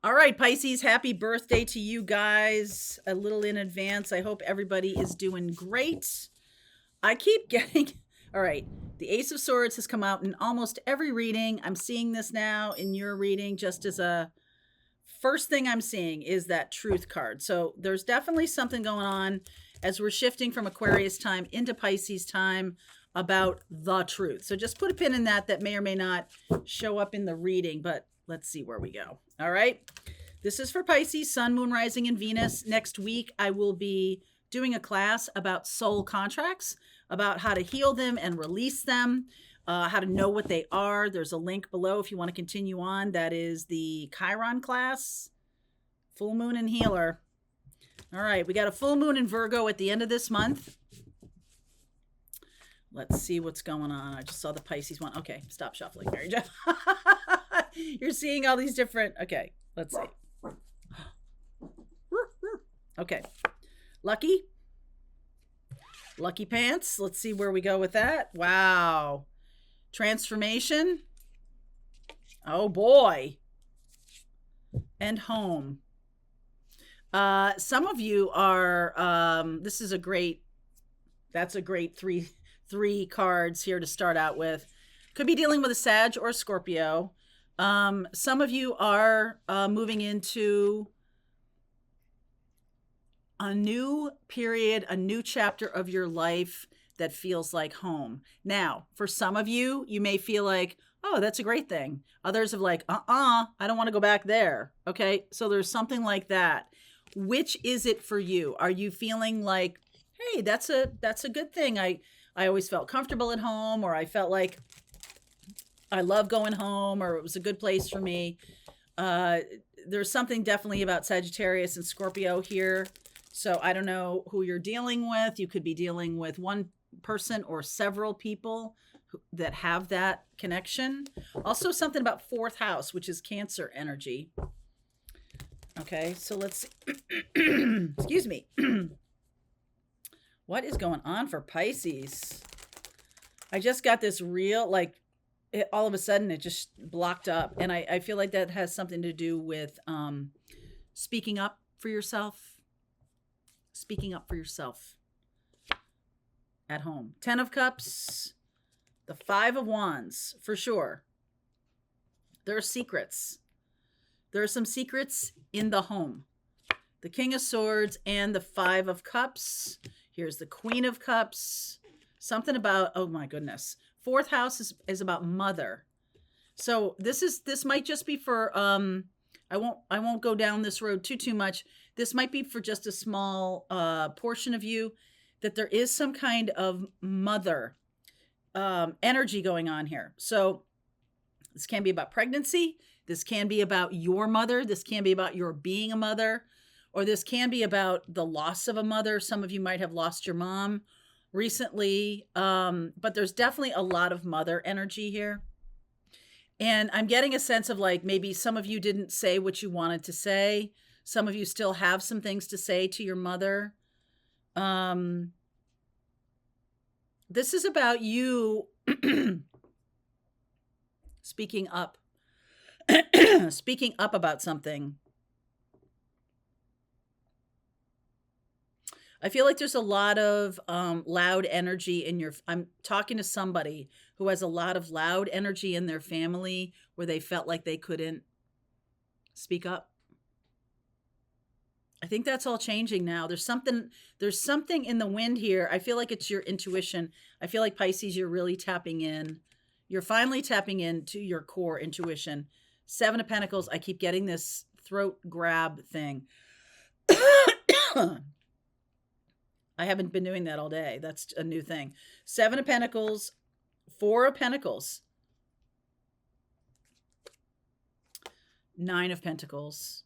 All right, Pisces, happy birthday to you guys a little in advance. I hope everybody is doing great. I keep getting, all right, the Ace of Swords has come out in almost every reading. I'm seeing this now in your reading just as a first thing I'm seeing is that truth card. So there's definitely something going on as we're shifting from Aquarius time into Pisces time about the truth. So just put a pin in that. That may or may not show up in the reading, but let's see where we go. All right. This is for Pisces, Sun, Moon, Rising, and Venus. Next week, I will be doing a class about soul contracts, about how to heal them and release them, how to know what they are. There's a link below if you want to continue on. That is the Chiron class, full moon and healer. All right, we got a full moon in Virgo at the end of this month. Let's see what's going on. I just saw the Pisces one. Okay, stop shuffling, Mary Jo. You're seeing all these different. Okay, let's see. Okay, lucky pants. Let's see where we go with that. Wow. Transformation. Oh boy. And home. Some of you are, this is a great, that's a great three cards here to start out with. Could be dealing with a Sag or a Scorpio. Some of you are moving into a new period, a new chapter of your life that feels like home. Now, for some of you, you may feel like, oh, that's a great thing. Others have like, I don't want to go back there. Okay. So there's something like that. Which is it for you? Are you feeling like, hey, that's a good thing. I always felt comfortable at home, or I felt like I love going home, or it was a good place for me. There's something definitely about Sagittarius and Scorpio here. So I don't know who you're dealing with. You could be dealing with one person or several people that have that connection. Also something about fourth house, which is Cancer energy. Okay, so let's see. Excuse me. What is going on for Pisces? I just got this real, like, all of a sudden it just blocked up. And I feel like that has something to do with speaking up for yourself. Speaking up for yourself at home. 10 of Cups, the 5 of Wands, for sure. There are secrets. There are some secrets in the home. The King of Swords and the 5 of Cups. Here's the Queen of Cups. Something about, oh my goodness. Fourth house is about mother. So this might just be for, I won't go down this road too much. This might be for just a small portion of you, that there is some kind of mother energy going on here. So this can be about pregnancy. This can be about your mother. This can be about your being a mother, or this can be about the loss of a mother. Some of you might have lost your mom recently, but there's definitely a lot of mother energy here. And I'm getting a sense of like, maybe some of you didn't say what you wanted to say. Some of you still have some things to say to your mother. This is about you speaking up, speaking up about something. I feel like there's a lot of loud energy in your, I'm talking to somebody who has a lot of loud energy in their family where they felt like they couldn't speak up. I think that's all changing now. There's something in the wind here. I feel like it's your intuition. I feel like Pisces, you're really tapping in. You're finally tapping into your core intuition. 7 of Pentacles. I keep getting this throat grab thing. I haven't been doing that all day. That's a new thing. 7 of Pentacles, 4 of Pentacles, 9 of Pentacles.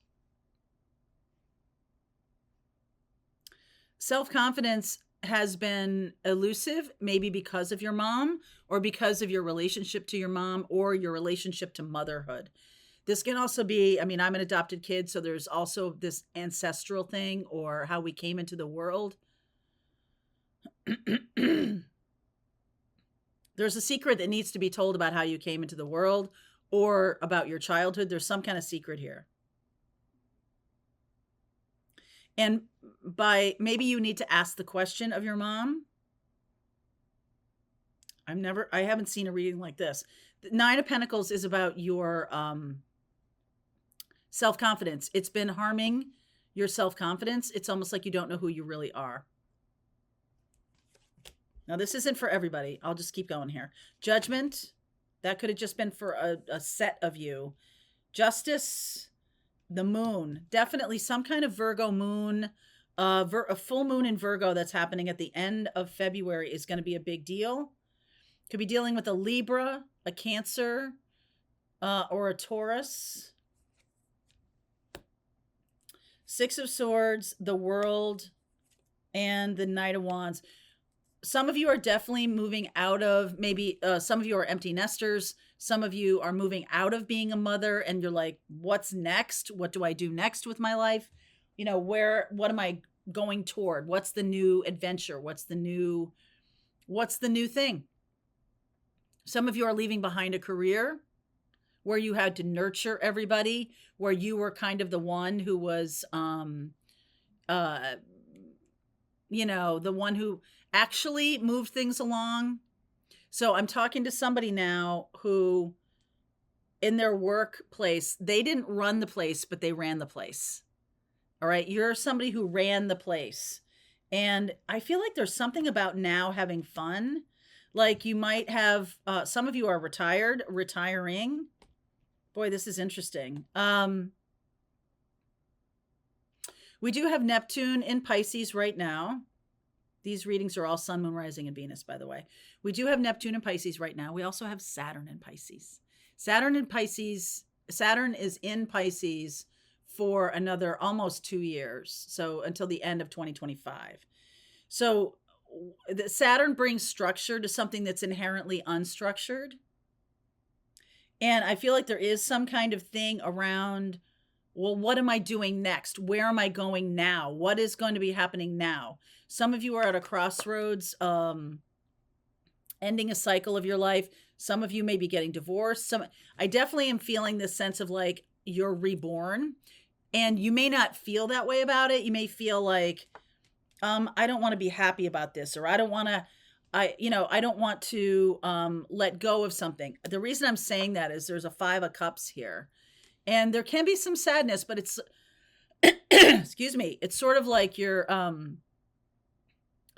Self-confidence has been elusive, maybe because of your mom, or because of your relationship to your mom, or your relationship to motherhood. This can also be, I mean, I'm an adopted kid, so there's also this ancestral thing, or how we came into the world. There's a secret that needs to be told about how you came into the world, or about your childhood. There's some kind of secret here. And by maybe you need to ask the question of your mom. I haven't seen a reading like this. The Nine of Pentacles is about your self-confidence. It's been harming your self-confidence. It's almost like you don't know who you really are. Now, this isn't for everybody. I'll just keep going here. Judgment, that could have just been for a set of you. Justice, the moon, definitely some kind of Virgo moon. A full moon in Virgo that's happening at the end of February is going to be a big deal. Could be dealing with a Libra, a Cancer, or a Taurus. Six of Swords, the World, and the Knight of Wands. Some of you are definitely moving out of, maybe some of you are empty nesters. Some of you are moving out of being a mother and you're like, what's next? What do I do next with my life? You know, what am I going toward? What's the new adventure? What's the new thing? Some of you are leaving behind a career where you had to nurture everybody, where you were kind of the one who was, the one who actually moved things along. So I'm talking to somebody now who, in their workplace, they didn't run the place, but they ran the place. All right. You're somebody who ran the place. And I feel like there's something about now having fun. Like you might have, some of you are retiring. Boy, this is interesting. We do have Neptune in Pisces right now. These readings are all Sun, Moon, Rising, and Venus, by the way. We do have Neptune in Pisces right now. We also have Saturn in Pisces. Saturn is in Pisces for another almost 2 years. So until the end of 2025. So the Saturn brings structure to something that's inherently unstructured. And I feel like there is some kind of thing around, well, what am I doing next? Where am I going now? What is going to be happening now? Some of you are at a crossroads, ending a cycle of your life. Some of you may be getting divorced. I definitely am feeling this sense of like you're reborn, and you may not feel that way about it. You may feel like, I don't want to be happy about this, or I don't want to let go of something. The reason I'm saying that is there's a 5 of Cups here, and there can be some sadness, but it's, excuse me, it's sort of like you're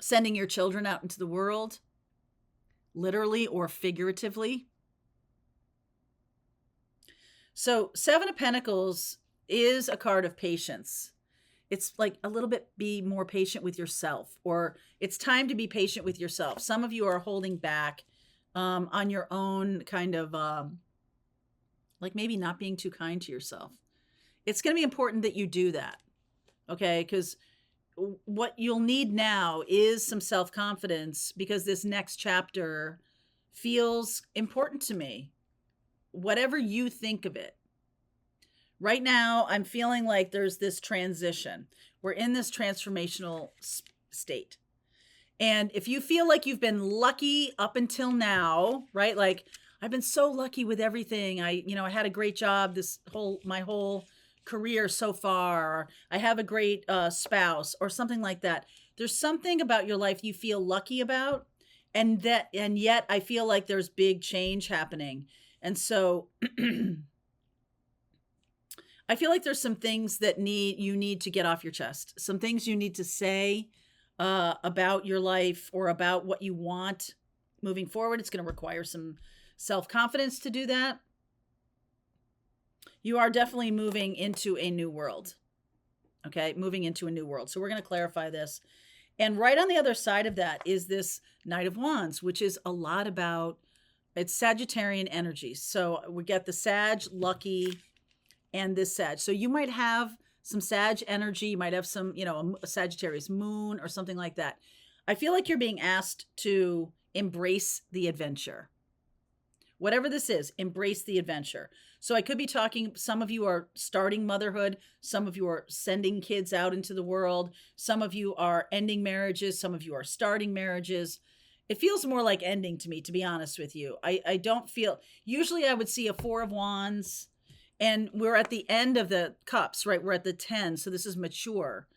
sending your children out into the world, literally or figuratively. So 7 of Pentacles is a card of patience. It's like a little bit be more patient with yourself, or it's time to be patient with yourself. Some of you are holding back on your own kind of like maybe not being too kind to yourself. It's going to be important that you do that. Okay. Because what you'll need now is some self-confidence, because this next chapter feels important to me, whatever you think of it. Right now, I'm feeling like there's this transition. We're in this transformational state. And if you feel like you've been lucky up until now, right? Like I've been so lucky with everything. I had a great job my whole career so far. I have a great spouse or something like that. There's something about your life you feel lucky about, and yet I feel like there's big change happening. And so I feel like there's some things that you need to get off your chest. Some things you need to say about your life or about what you want moving forward. It's going to require some self-confidence to do that. You are definitely moving into a new world. Okay, moving into a new world. So we're going to clarify this. And right on the other side of that is this Knight of Wands, which is a lot about, it's Sagittarian energies. So we get the Sag, lucky, and this Sag. So you might have some Sag energy. You might have some, a Sagittarius moon or something like that. I feel like you're being asked to embrace the adventure. Whatever this is, embrace the adventure. So I could be talking, some of you are starting motherhood. Some of you are sending kids out into the world. Some of you are ending marriages. Some of you are starting marriages. It feels more like ending to me, to be honest with you. I don't feel, usually I would see a 4 of Wands, and we're at the end of the cups, right? We're at the 10. So this is mature.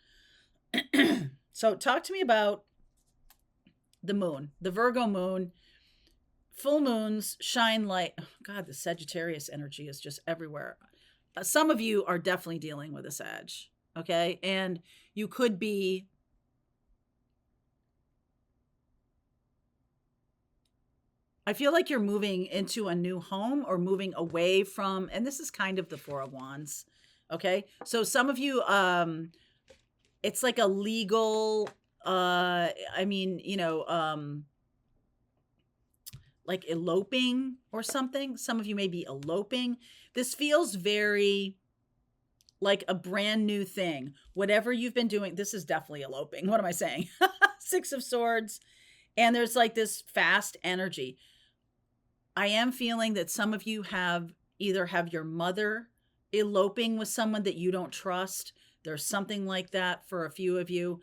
So talk to me about the moon, the Virgo moon. Full moons shine light. Oh, God, the Sagittarius energy is just everywhere. Some of you are definitely dealing with a Sag, okay? And you could be, I feel like you're moving into a new home or moving away from, and this is kind of the Four of Wands, okay? So some of you, it's like a legal, I mean, like eloping or something. Some of you may be eloping. This feels very like a brand new thing. Whatever you've been doing, this is definitely eloping. What am I saying? Six of Swords. And there's like this fast energy. I am feeling that some of you have either have your mother eloping with someone that you don't trust. There's something like that for a few of you.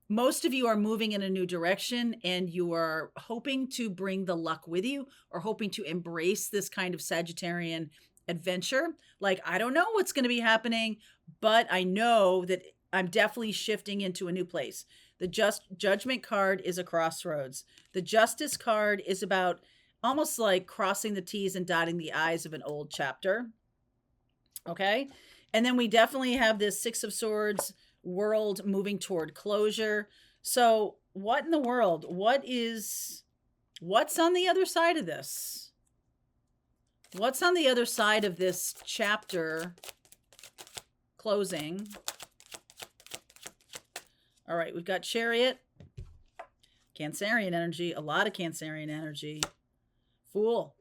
Most of you are moving in a new direction and you are hoping to bring the luck with you or hoping to embrace this kind of Sagittarian adventure. Like, I don't know what's going to be happening, but I know that I'm definitely shifting into a new place. The Judgment card is a crossroads. The Justice card is about almost like crossing the T's and dotting the I's of an old chapter. Okay. And then we definitely have this Six of Swords world moving toward closure. So what in the world? What's on the other side of this? What's on the other side of this chapter closing? All right, we've got Chariot, Cancerian energy, a lot of Cancerian energy. Fool.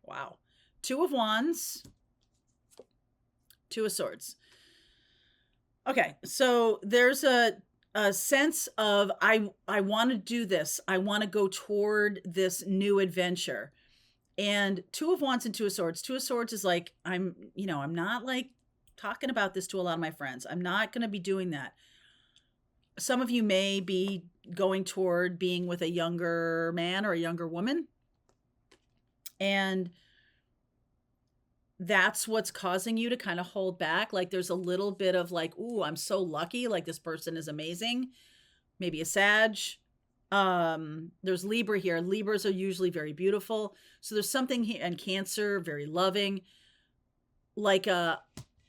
Wow. Two of Wands, Two of Swords. Okay, so there's a sense of I want to do this. I want to go toward this new adventure. And Two of Wands and Two of Swords. Two of Swords is like, I'm not like talking about this to a lot of my friends. I'm not going to be doing that. Some of you may be going toward being with a younger man or a younger woman. And that's what's causing you to kind of hold back. Like there's a little bit of like, ooh, I'm so lucky. Like this person is amazing. Maybe a Sag. There's Libra here. Libras are usually very beautiful. So there's something here, and Cancer, very loving. Like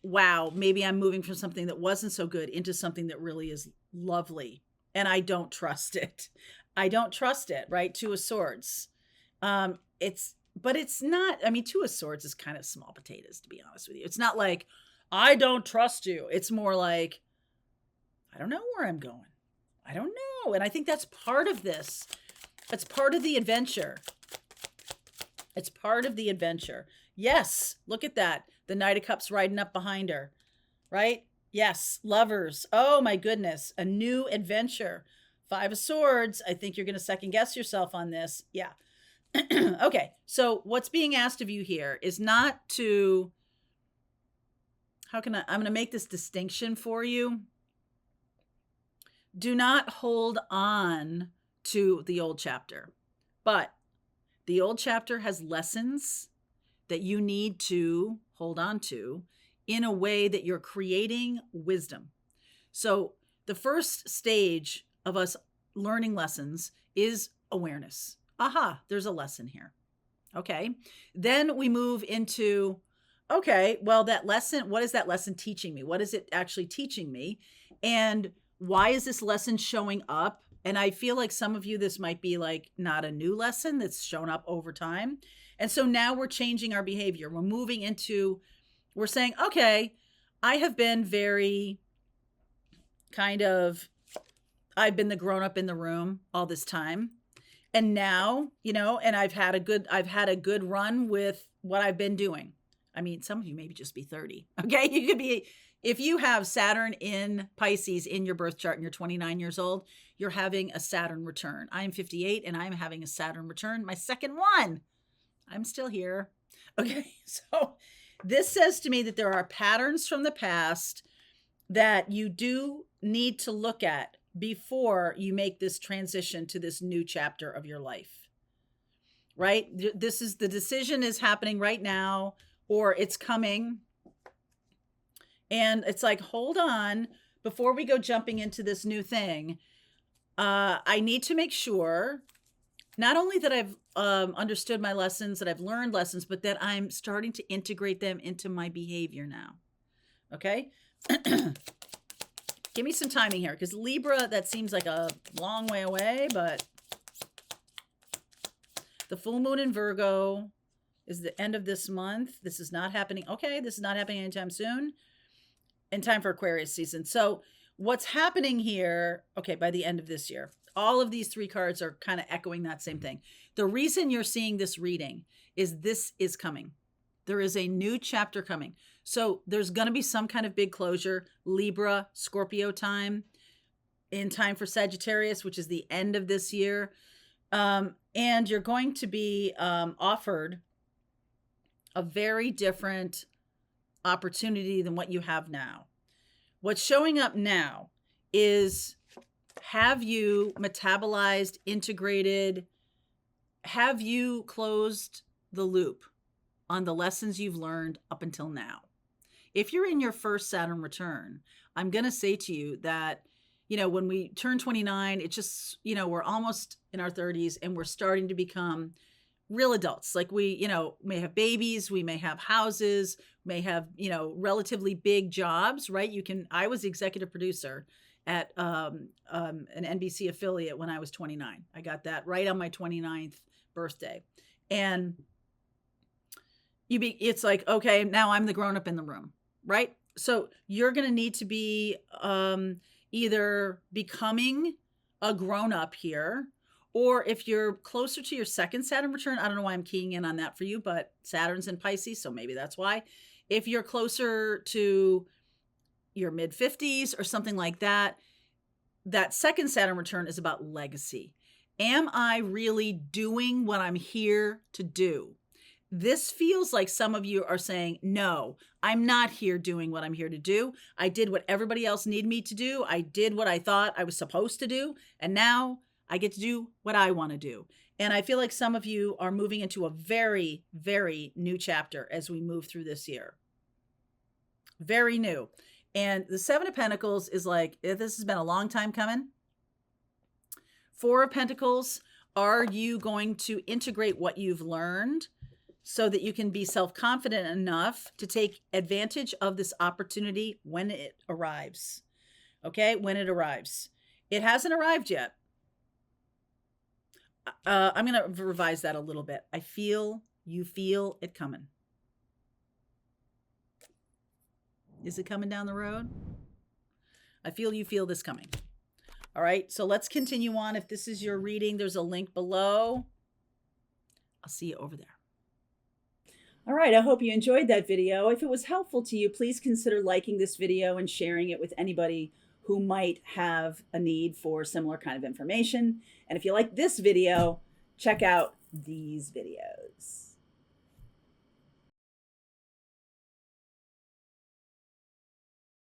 wow, maybe I'm moving from something that wasn't so good into something that really is lovely. And I don't trust it. I don't trust it, right? Two of Swords. But it's not, I mean, Two of Swords is kind of small potatoes, to be honest with you. It's not like, I don't trust you. It's more like, I don't know where I'm going. I don't know. And I think that's part of this. It's part of the adventure. It's part of the adventure. Yes, look at that. The Knight of Cups riding up behind her, right? Yes, Lovers. Oh my goodness, a new adventure. Five of Swords. I think you're going to second guess yourself on this. Yeah. Okay, so what's being asked of you here is not to, I'm going to make this distinction for you. Do not hold on to the old chapter, but the old chapter has lessons that you need to hold on to in a way that you're creating wisdom. So the first stage of us learning lessons is awareness. Aha, there's a lesson here. Okay. Then we move into, okay, well, that lesson, what is that lesson teaching me? What is it actually teaching me? And why is this lesson showing up? And I feel like some of you, this might be like not a new lesson that's shown up over time. And so now we're changing our behavior. We're moving into, we're saying, okay, I have been very kind of, I've been the grown up in the room all this time. And now, and I've had a good run with what I've been doing. I mean, some of you maybe just be 30. Okay. You could be, if you have Saturn in Pisces in your birth chart and you're 29 years old, you're having a Saturn return. I'm 58 and I'm having a Saturn return. My second one. I'm still here. Okay. So this says to me that there are patterns from the past that you do need to look at before you make this transition to this new chapter of your life, right? This is, the decision is happening right now, or it's coming. And it's like, hold on, before we go jumping into this new thing, I need to make sure not only that I've understood my lessons, that I've learned lessons, but that I'm starting to integrate them into my behavior now. Okay? Give me some timing here, because Libra, that seems like a long way away, but the full moon in Virgo is the end of this month. This is not happening. Okay, this is not happening anytime soon. In time for Aquarius season. So what's happening here, okay, by the end of this year, all of these three cards are kind of echoing that same thing. The reason you're seeing this reading is this is coming. There is a new chapter coming. So there's going to be some kind of big closure, Libra, Scorpio time, in time for Sagittarius, which is the end of this year. And you're going to be offered a very different opportunity than what you have now. What's showing up now is, have you metabolized, integrated, have you closed the loop on the lessons you've learned up until now? If you're in your first Saturn return, I'm going to say to you that, you know, when we turn 29, it's just, you know, we're almost in our 30s and we're starting to become real adults. Like we, you know, may have babies, we may have houses, may have, you know, relatively big jobs, right? I was the executive producer at an NBC affiliate when I was 29. I got that right on my 29th birthday. And it's like, okay, now I'm the grown up in the room, right? So you're going to need to be either becoming a grown up here, or if you're closer to your second Saturn return, I don't know why I'm keying in on that for you, but Saturn's in Pisces, so maybe that's why. If you're closer to your mid 50s or something like that, that second Saturn return is about legacy. Am I really doing what I'm here to do? This feels like some of you are saying, no, I'm not here doing what I'm here to do. I did what everybody else needed me to do. I did what I thought I was supposed to do. And now I get to do what I want to do. And I feel like some of you are moving into a very, very new chapter as we move through this year. Very new. And the Seven of Pentacles is like, this has been a long time coming. Four of Pentacles, are you going to integrate what you've learned so that you can be self-confident enough to take advantage of this opportunity when it arrives? Okay, when it arrives. It hasn't arrived yet. I'm going to revise that a little bit. You feel it coming. Is it coming down the road? You feel this coming. All right, so let's continue on. If this is your reading, there's a link below. I'll see you over there. All right, I hope you enjoyed that video. If it was helpful to you, please consider liking this video and sharing it with anybody who might have a need for similar kind of information. And if you like this video, check out these videos.